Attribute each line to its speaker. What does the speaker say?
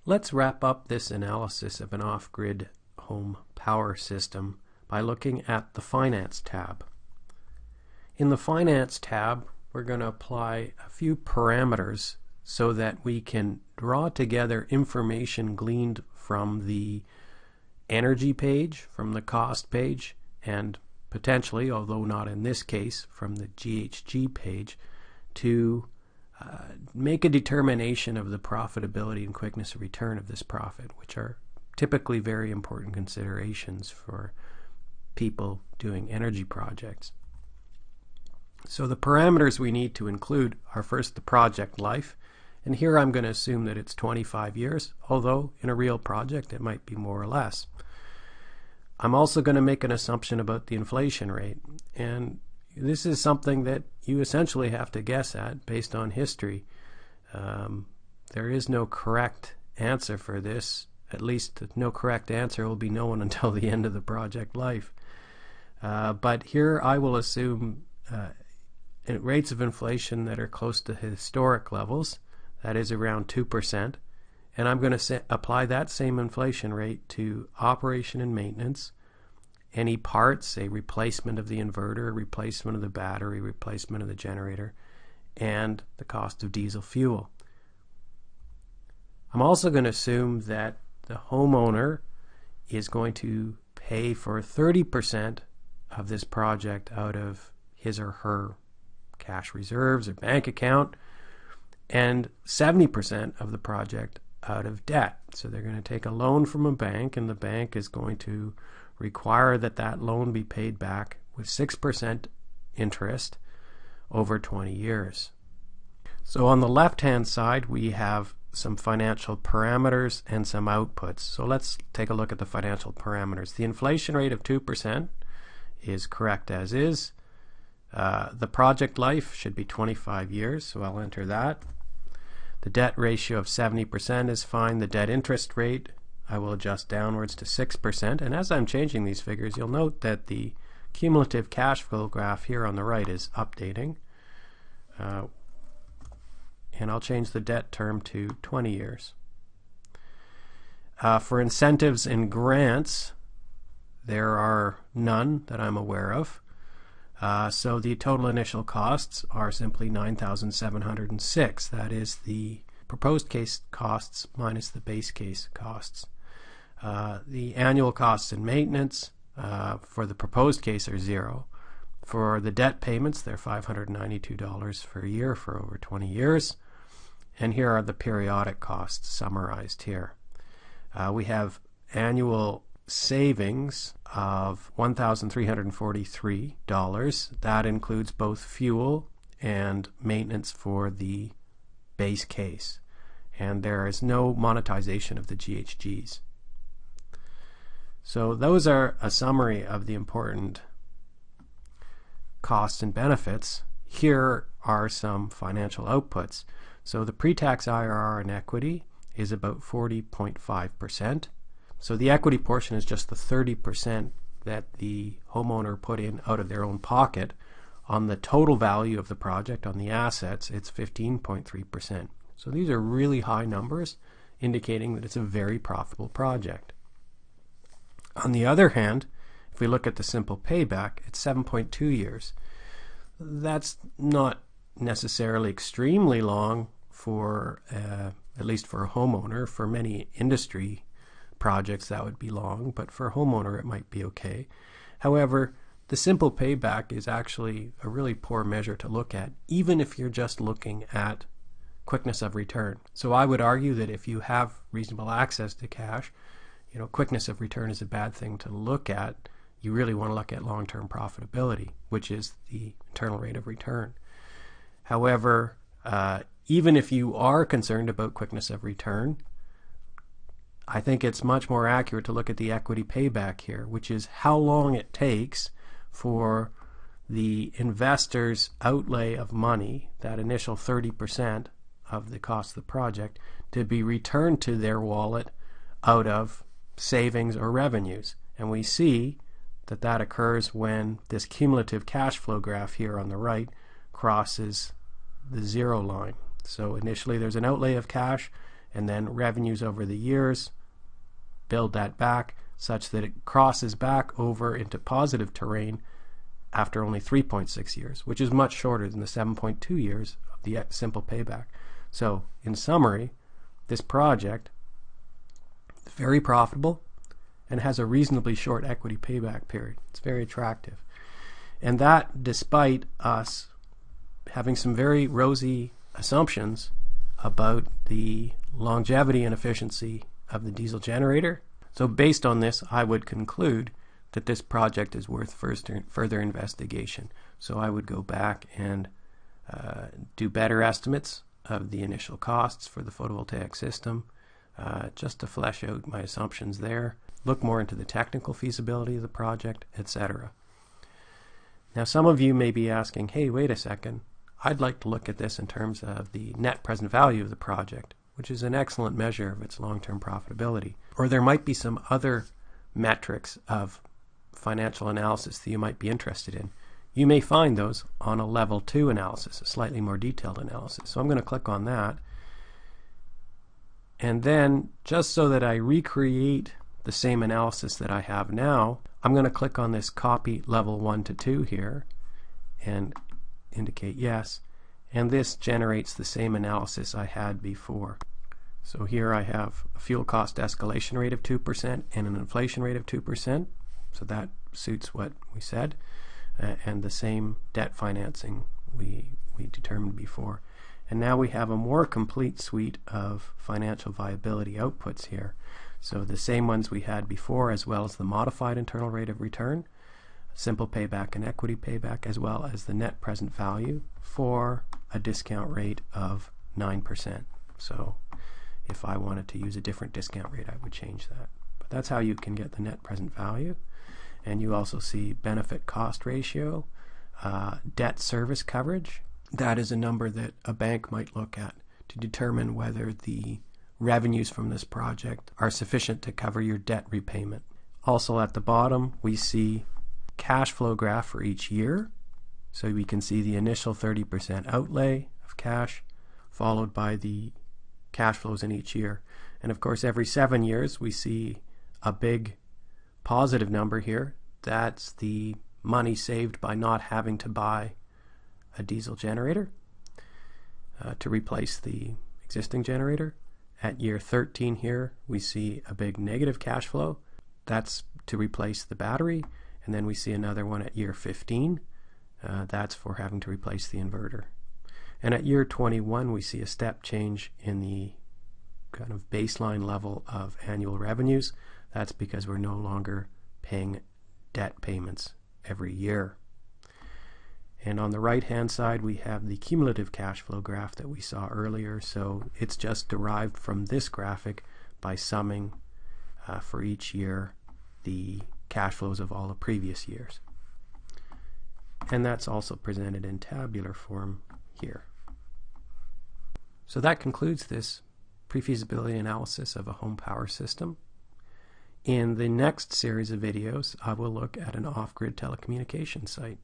Speaker 1: Let's wrap up this analysis of an off-grid home power system by looking at the Finance tab. In the Finance tab, we're going to apply a few parameters so that we can draw together information gleaned from the energy page, from the cost page, and potentially, although not in this case, from the GHG page, to make a determination of the profitability and quickness of return of this profit, which are typically very important considerations for people doing energy projects. So the parameters we need to include are first the project life, and here I'm going to assume that it's 25 years, although in a real project it might be more or less. I'm also going to make an assumption about the inflation rate, and this is something that you essentially have to guess at based on history. There is no correct answer for this. At least no correct answer will be known until the end of the project life. But here I will assume rates of inflation that are close to historic levels, that is around 2%, and I'm going to apply that same inflation rate to operation and maintenance, any parts, a replacement of the inverter, replacement of the battery, replacement of the generator, and the cost of diesel fuel. I'm also going to assume that the homeowner is going to pay for 30% of this project out of his or her cash reserves or bank account, and 70% of the project out of debt. So they're going to take a loan from a bank, and the bank is going to require that that loan be paid back with 6% interest over 20 years. So on the left-hand side, we have some financial parameters and some outputs. So let's take a look at the financial parameters. The inflation rate of 2% is correct as is. The project life should be 25 years, so I'll enter that. The debt ratio of 70% is fine. The debt interest rate, I will adjust downwards to 6%. And as I'm changing these figures, you'll note that the cumulative cash flow graph here on the right is updating. And I'll change the debt term to 20 years. For incentives and grants, there are none that I'm aware of. So the total initial costs are simply $9,706. That is the proposed case costs minus the base case costs. The annual costs and maintenance for the proposed case are zero. For the debt payments, they're $592 per year for over 20 years. And here are the periodic costs summarized here. We have annual savings of $1,343. That includes both fuel and maintenance for the base case. And there is no monetization of the GHGs. So those are a summary of the important costs and benefits. Here are some financial outputs. So the pre-tax IRR in equity is about 40.5%. So the equity portion is just the 30% that the homeowner put in out of their own pocket. On the total value of the project, on the assets, it's 15.3%. So these are really high numbers, indicating that it's a very profitable project. On the other hand, if we look at the simple payback, it's 7.2 years. That's not necessarily extremely long for, at least for a homeowner. For many industry projects that would be long, but for a homeowner it might be okay. However, the simple payback is actually a really poor measure to look at, even if you're just looking at quickness of return. So I would argue that if you have reasonable access to cash, quickness of return is a bad thing to look at. You really want to look at long-term profitability, which is the internal rate of return. However, even if you are concerned about quickness of return, I think it's much more accurate to look at the equity payback here, which is how long it takes for the investor's outlay of money, that initial 30% of the cost of the project, to be returned to their wallet out of savings or revenues. And we see that that occurs when this cumulative cash flow graph here on the right crosses the zero line. So initially there's an outlay of cash, and then revenues over the years, build that back such that it crosses back over into positive terrain after only 3.6 years, which is much shorter than the 7.2 years of the simple payback. So, in summary, this project is very profitable and has a reasonably short equity payback period. It's very attractive. And that despite us having some very rosy assumptions about the longevity and efficiency of the diesel generator. So based on this, I would conclude that this project is worth further investigation. So I would go back and do better estimates of the initial costs for the photovoltaic system, just to flesh out my assumptions there, look more into the technical feasibility of the project, etc. Now some of you may be asking, hey, wait a second, I'd like to look at this in terms of the net present value of the project, which is an excellent measure of its long-term profitability. Or there might be some other metrics of financial analysis that you might be interested in. You may find those on a level 2 analysis, a slightly more detailed analysis. So I'm going to click on that. And then, just so that I recreate the same analysis that I have now, I'm going to click on this copy level 1 to 2 here and indicate yes. And this generates the same analysis I had before. So here I have a fuel cost escalation rate of 2% and an inflation rate of 2%. So that suits what we said. And the same debt financing we determined before. And now we have a more complete suite of financial viability outputs here. So the same ones we had before, as well as the modified internal rate of return, simple payback and equity payback, as well as the net present value for a discount rate of 9%. So if I wanted to use a different discount rate, I would change that. But that's how you can get the net present value. And you also see benefit cost ratio, debt service coverage. That is a number that a bank might look at to determine whether the revenues from this project are sufficient to cover your debt repayment. Also at the bottom, we see cash flow graph for each year. So we can see the initial 30% outlay of cash, followed by the cash flows in each year. And of course, every 7 years, we see a big positive number here. That's the money saved by not having to buy a diesel generator to replace the existing generator. At year 13 here, we see a big negative cash flow. That's to replace the battery. And then we see another one at year 15. That's for having to replace the inverter. And at year 21, we see a step change in the kind of baseline level of annual revenues. That's because we're no longer paying debt payments every year. And on the right-hand side, we have the cumulative cash flow graph that we saw earlier. So it's just derived from this graphic by summing for each year the cash flows of all the previous years. And that's also presented in tabular form here. So that concludes this pre-feasibility analysis of a home power system. In the next series of videos, I will look at an off-grid telecommunications site.